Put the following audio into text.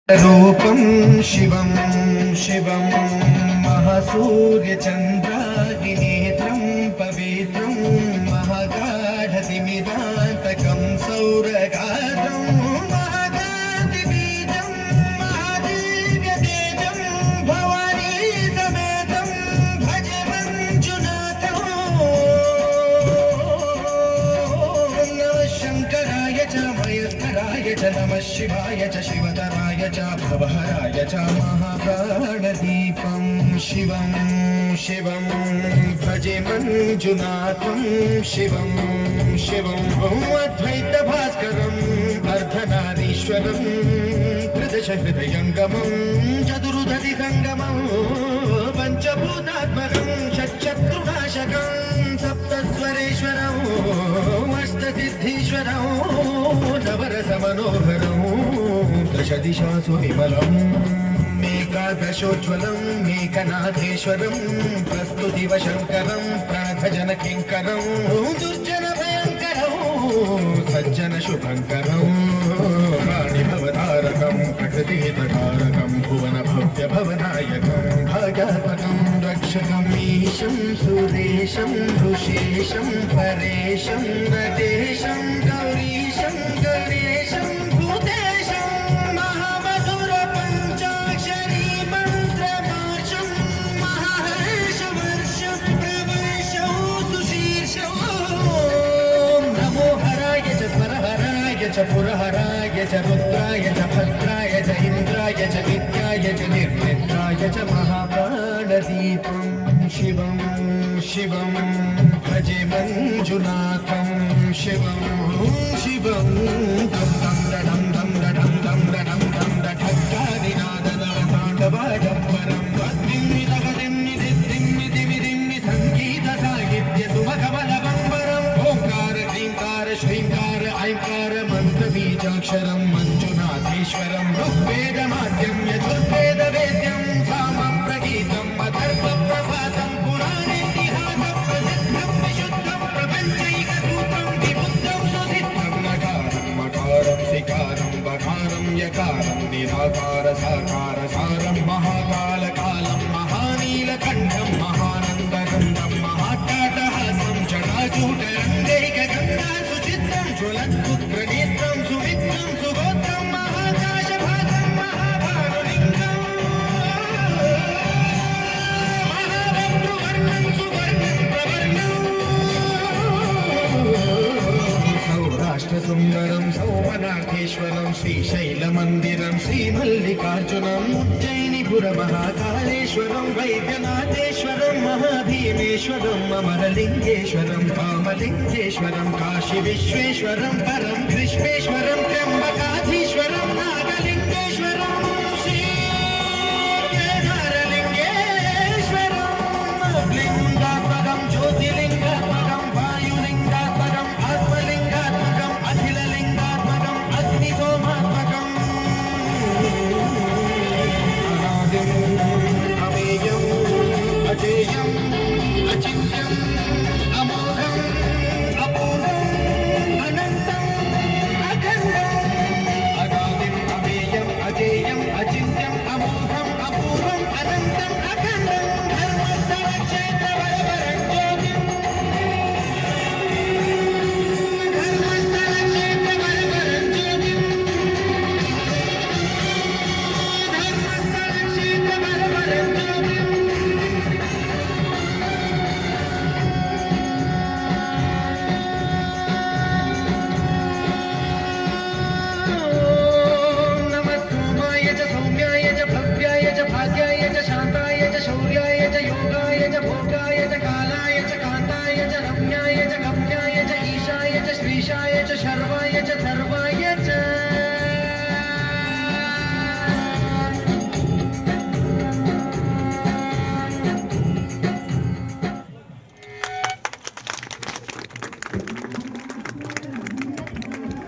रूपं शिवं शिवं महासूर्यचन्द्राग्निनेत्रं पवित्रं महागाढतिमिरान्तकं सौरगात्रं महाकान्तिबीजं महादिव्यतेजं भवानी समेतं भज मञ्जुनाथं। नमः शङ्कराय च मयस्कराय च नमः शिवाय च शिवतराय च भवहराय च महाप्राणदीपं शिवं शिवं भजे मञ्जुनाथं शिवं शिवं अद्वैतभास्करं अर्धनारीश्वरं त्रिदशहृदयङ्गमं चतुर्दधिसङ्गमं पञ्चभूतात्मकं षट्शत्रुनाशकं सप्तस्वरेश्वरं अष्टसिद्धीश्वरं नवरसमनोहरं दशदिशासु विमलम् एकादशोज्ज्वलं मेकनाथेश्वरं प्रस्तुतिव शङ्करं प्रार्थजनकिङ्करं दुर्जनभयङ्करं सज्जनशुभङ्करं प्राणिभवतारकं प्रकृतिहितकारकं भुवनभव्यभवनायकं भाग्यात्मकं रक्षकम् ईशं सुरेशं ऋषेशं परेशं नटेशं गौरीशं गणेशं पुरहराय च रुद्राय च भद्राय च इन्द्राय च विद्याय च निर्मित्राय च महाप्राणदीपं शिवं शिवं भजे मञ्जुनाथं शिवं शिवं दं दं दं दं दं दं दं दं ठक्कादिनादनवताण्डवाडम्बरं दिम्मिदिम्मिदिम्मिदिम्मि सङ्गीतसाहित्यसुमकमलबम्बरम् ओङ्कार क्लीङ्कार श्रीङ्कार ऐङ्कार बीजाक्षरं मञ्जुनाथेश्वरं ऋग्वेदमाद्यं यजुर्वेदवेद्यं सामप्रगीतम् अथर्वप्रभातं पुराणेतिहासं प्रसिद्धं विशुद्धं प्रपञ्चैकसूत्रं विबुद्धं सुसिद्धं नकारं मकारं सिकारं बकारं यकारं निराकार साकार सारं महाकालकालं महानीलकण्ठं महानन्दगन्धं महाट्टाटहासं जटाजूटरङ्गैकगङ्गा सुचित्रं ज्वलद्पुत्रनेत्रं सुमित्रं सुगोत्रं महाकाशभागं महाभानुलिङ्गं महाबन्धुवर्णं सुवर्णं प्रवर्णं सौराष्ट्रसुन्दरं सौमनाथेश्वरं श्रीशैलमन्दिरं श्रीमल्लिकार्जुनम् उज्जयिनीपुरमहाकालेश्वरं वैद्यनाथेश्वरं महाभीमेश्वरं अमरलिङ्गेश्वरं कामलिङ्गेश्वरं काशीविश्वेश्वरं परं ग्रीष्मेश्वरं त्र्यम्बकाधीश्वरं